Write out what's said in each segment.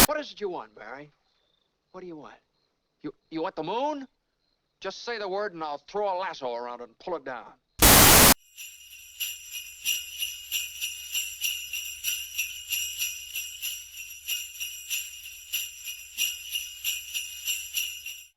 What is it you want, Barry? What do you want? You want the moon? Just say the word and I'll throw a lasso around it and pull it down.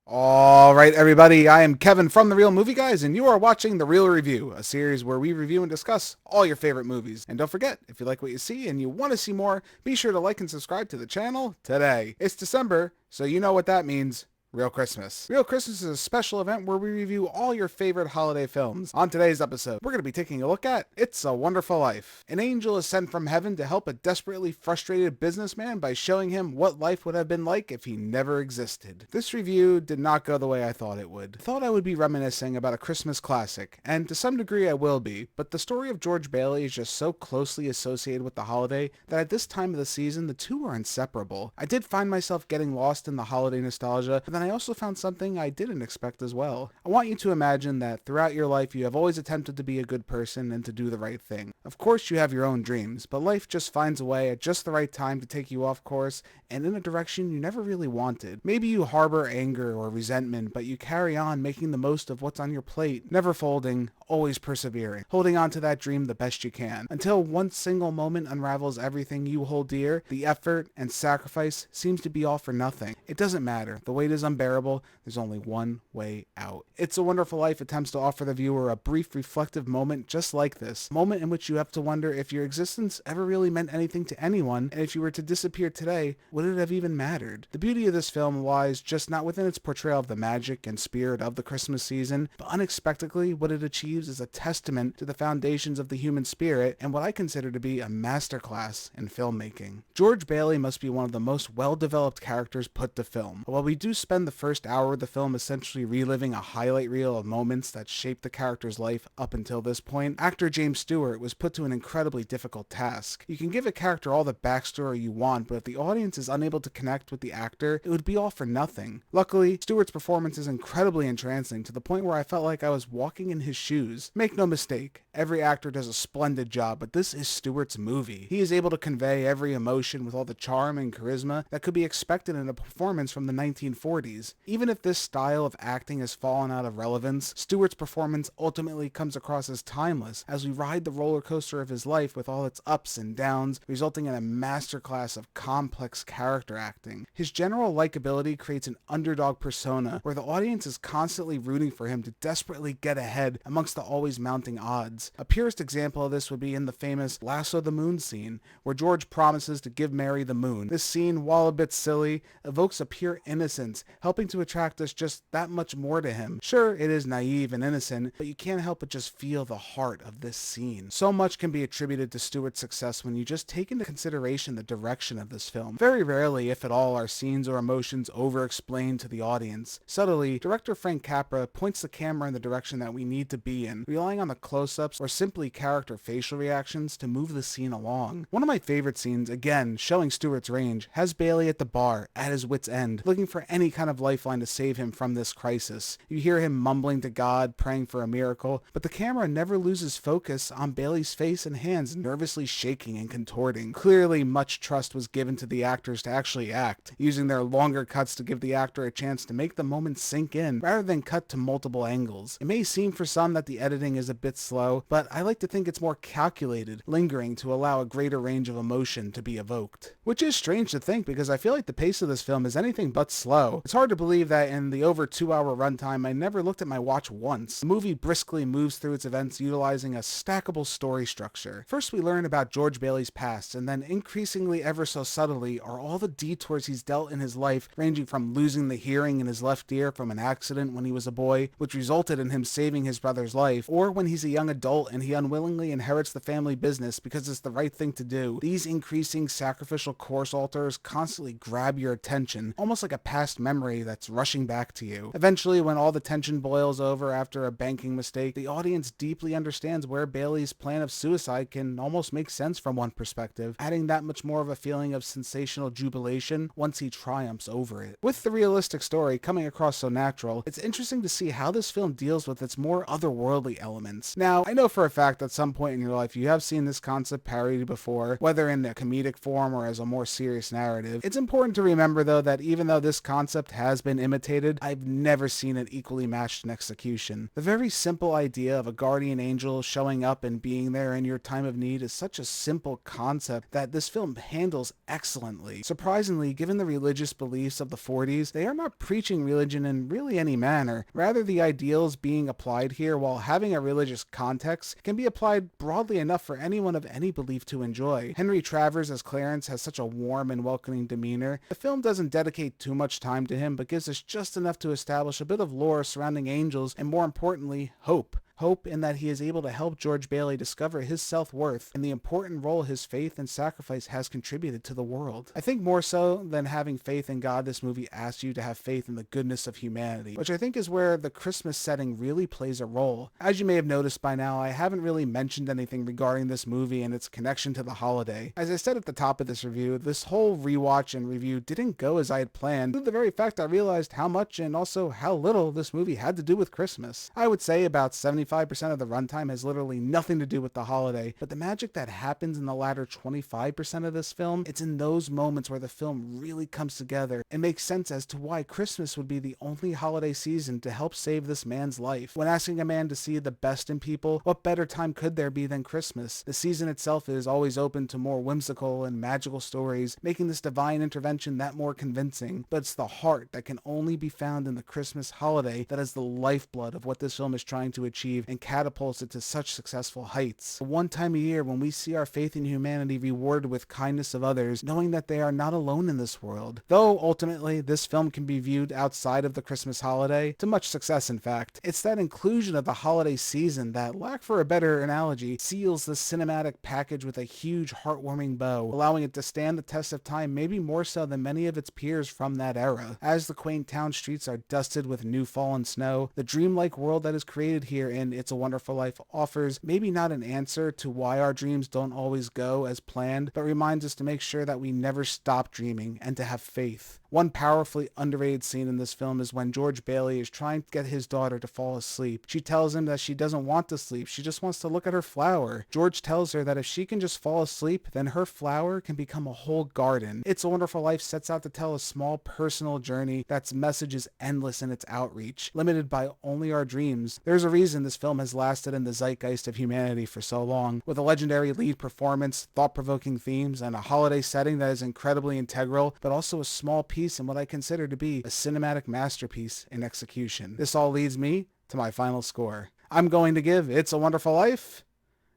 All right, everybody, I am Kevin from The Real Movie Guys, and you are watching The Real Review, a series where we review and discuss all your favorite movies. And don't forget, if you like what you see and you want to see more, be sure to like and subscribe to the channel today. It's December, so you know what that means. Real Christmas. Real Christmas is a special event where we review all your favorite holiday films. On today's episode, we're going to be taking a look at It's a Wonderful Life. An angel is sent from heaven to help a desperately frustrated businessman by showing him what life would have been like if he never existed. This review did not go the way I thought it would. I thought I would be reminiscing about a Christmas classic, and to some degree I will be, but the story of George Bailey is just so closely associated with the holiday that at this time of the season, the two are inseparable. I did find myself getting lost in the holiday nostalgia, but then I also found something I didn't expect as well. I want you to imagine that throughout your life you have always attempted to be a good person and to do the right thing. Of course you have your own dreams, but life just finds a way at just the right time to take you off course and in a direction you never really wanted. Maybe you harbor anger or resentment, but you carry on making the most of what's on your plate, never folding, always persevering, holding on to that dream the best you can, until one single moment unravels everything you hold dear. The effort and sacrifice seems to be all for nothing. It doesn't matter. The weight is unbearable. There's only one way out. It's a Wonderful Life attempts to offer the viewer a brief reflective moment just like this, a moment in which you have to wonder if your existence ever really meant anything to anyone, and if you were to disappear today, would it have even mattered? The beauty of this film lies just not within its portrayal of the magic and spirit of the Christmas season, but unexpectedly what it achieves is a testament to the foundations of the human spirit and what I consider to be a masterclass in filmmaking. George Bailey must be one of the most well-developed characters put to film. While we do spend the first hour of the film essentially reliving a highlight reel of moments that shaped the character's life up until this point, actor James Stewart was put to an incredibly difficult task. You can give a character all the backstory you want, but if the audience is unable to connect with the actor, it would be all for nothing. Luckily, Stewart's performance is incredibly entrancing to the point where I felt like I was walking in his shoes. Make no mistake, every actor does a splendid job, but this is Stewart's movie. He is able to convey every emotion with all the charm and charisma that could be expected in a performance from the 1940s. Even if this style of acting has fallen out of relevance, Stewart's performance ultimately comes across as timeless as we ride the roller coaster of his life with all its ups and downs, resulting in a masterclass of complex character acting. His general likability creates an underdog persona where the audience is constantly rooting for him to desperately get ahead amongst the always mounting odds. A purest example of this would be in the famous Lasso the Moon scene, where George promises to give Mary the moon. This scene, while a bit silly, evokes a pure innocence, helping to attract us just that much more to him. Sure, it is naive and innocent, but you can't help but just feel the heart of this scene. So much can be attributed to Stewart's success when you just take into consideration the direction of this film. Very rarely, if at all, are scenes or emotions over-explained to the audience. Subtly, director Frank Capra points the camera in the direction that we need to be in, relying on the close-ups or simply character facial reactions to move the scene along. One of my favorite scenes, again, showing Stewart's range, has Bailey at the bar, at his wit's end, looking for any kind of lifeline to save him from this crisis. You hear him mumbling to God, praying for a miracle, but the camera never loses focus on Bailey's face and hands nervously shaking and contorting. Clearly, much trust was given to the actors to actually act, using their longer cuts to give the actor a chance to make the moment sink in, rather than cut to multiple angles. It may seem for some that the editing is a bit slow, but I like to think it's more calculated, lingering to allow a greater range of emotion to be evoked. Which is strange to think because I feel like the pace of this film is anything but slow. It's hard to believe that in the over 2-hour runtime I never looked at my watch once. The movie briskly moves through its events utilizing a stackable story structure. First we learn about George Bailey's past, and then increasingly ever so subtly are all the detours he's dealt in his life, ranging from losing the hearing in his left ear from an accident when he was a boy, which resulted in him saving his brother's life, or when he's a young adult and he unwillingly inherits the family business because it's the right thing to do. These increasing sacrificial course alters constantly grab your attention, almost like a past memory memory that's rushing back to you. Eventually, when all the tension boils over after a banking mistake, the audience deeply understands where Bailey's plan of suicide can almost make sense from one perspective, adding that much more of a feeling of sensational jubilation once he triumphs over it. With the realistic story coming across so natural, it's interesting to see how this film deals with its more otherworldly elements. Now, I know for a fact at some point in your life you have seen this concept parodied before, whether in a comedic form or as a more serious narrative. It's important to remember though that even though this concept has been imitated, I've never seen it equally matched in execution. The very simple idea of a guardian angel showing up and being there in your time of need is such a simple concept that this film handles excellently. Surprisingly, given the religious beliefs of the 40s, they are not preaching religion in really any manner. Rather, the ideals being applied here, while having a religious context, can be applied broadly enough for anyone of any belief to enjoy. Henry Travers as Clarence has such a warm and welcoming demeanor. The film doesn't dedicate too much time to him, but gives us just enough to establish a bit of lore surrounding angels and, more importantly, hope. Hope in that he is able to help George Bailey discover his self-worth and the important role his faith and sacrifice has contributed to the world. I think more so than having faith in God, this movie asks you to have faith in the goodness of humanity, which I think is where the Christmas setting really plays a role. As you may have noticed by now, I haven't really mentioned anything regarding this movie and its connection to the holiday. As I said at the top of this review, this whole rewatch and review didn't go as I had planned, due to the very fact I realized how much and also how little this movie had to do with Christmas. I would say about 75% of the runtime has literally nothing to do with the holiday, but the magic that happens in the latter 25% of this film, it's in those moments where the film really comes together and makes sense as to why Christmas would be the only holiday season to help save this man's life. When asking a man to see the best in people, what better time could there be than Christmas? The season itself is always open to more whimsical and magical stories, making this divine intervention that more convincing, but it's the heart that can only be found in the Christmas holiday that is the lifeblood of what this film is trying to achieve and catapults it to such successful heights. One time a year when we see our faith in humanity rewarded with kindness of others, knowing that they are not alone in this world. Though ultimately this film can be viewed outside of the Christmas holiday, to much success in fact, it's that inclusion of the holiday season that, lack for a better analogy, seals this cinematic package with a huge heartwarming bow, allowing it to stand the test of time maybe more so than many of its peers from that era. As the quaint town streets are dusted with new fallen snow, the dreamlike world that is created here in It's a Wonderful Life offers maybe not an answer to why our dreams don't always go as planned, but reminds us to make sure that we never stop dreaming and to have faith. One powerfully underrated scene in this film is when George Bailey is trying to get his daughter to fall asleep. She tells him that she doesn't want to sleep, she just wants to look at her flower. George tells her that if she can just fall asleep, then her flower can become a whole garden. It's a Wonderful Life sets out to tell a small personal journey that's message is endless in its outreach, limited by only our dreams. There's a reason this film has lasted in the zeitgeist of humanity for so long, with a legendary lead performance, thought-provoking themes, and a holiday setting that is incredibly integral, but also a small piece in what I consider to be a cinematic masterpiece in execution. This all leads me to my final score. I'm going to give It's a Wonderful Life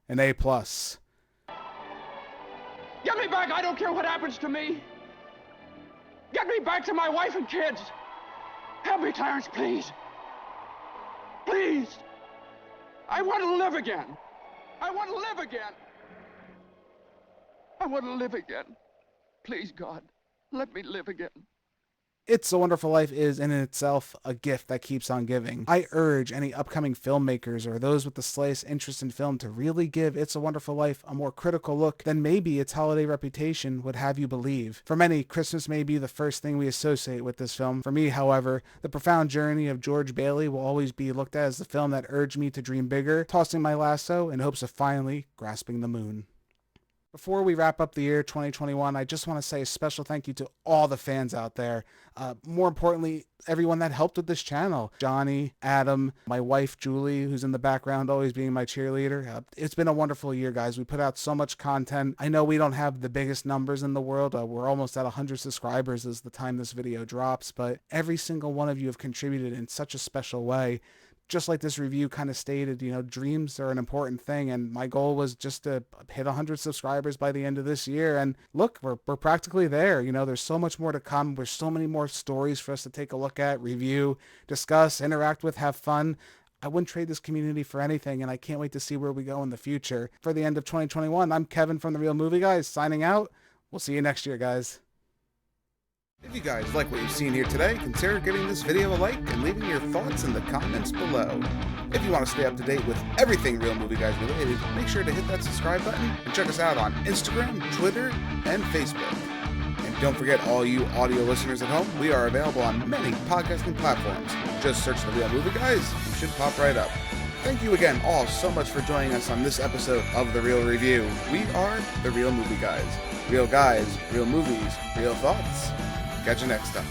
an A+. Get me back! I don't care what happens to me! Get me back to my wife and kids! Help me, Clarence, please! Please! I want to live again! I want to live again! I want to live again. Please, God, let me live again. It's a Wonderful Life is in itself a gift that keeps on giving. I urge any upcoming filmmakers or those with the slightest interest in film to really give It's a Wonderful Life a more critical look than maybe its holiday reputation would have you believe. For many, Christmas may be the first thing we associate with this film. For me, however, the profound journey of George Bailey will always be looked at as the film that urged me to dream bigger, tossing my lasso in hopes of finally grasping the moon. Before we wrap up the year 2021, I just want to say a special thank you to all the fans out there. More importantly, everyone that helped with this channel. Johnny, Adam, my wife Julie, who's in the background always being my cheerleader. It's been a wonderful year, guys. We put out so much content. I know we don't have the biggest numbers in the world. We're almost at 100 subscribers as the time this video drops, but every single one of you have contributed in such a special way. Just like this review kind of stated, dreams are an important thing, and my goal was just to hit 100 subscribers by the end of this year, and look, we're practically there. There's so much more to come. There's so many more stories for us to take a look at, review, discuss, interact with, have fun. I wouldn't trade this community for anything, and I can't wait to see where we go in the future. For the end of 2021, I'm Kevin from The Real Movie Guys, signing out. We'll see you next year, guys. If you guys like what you've seen here today, consider giving this video a like and leaving your thoughts in the comments below. If you want to stay up to date with everything Real Movie Guys related, make sure to hit that subscribe button and check us out on Instagram, Twitter, and Facebook. And don't forget, all you audio listeners at home, we are available on many podcasting platforms. Just search The Real Movie Guys, you should pop right up. Thank you again all so much for joining us on this episode of The Real Review. We are The Real Movie Guys. Real guys, real movies, real thoughts. Catch you next time.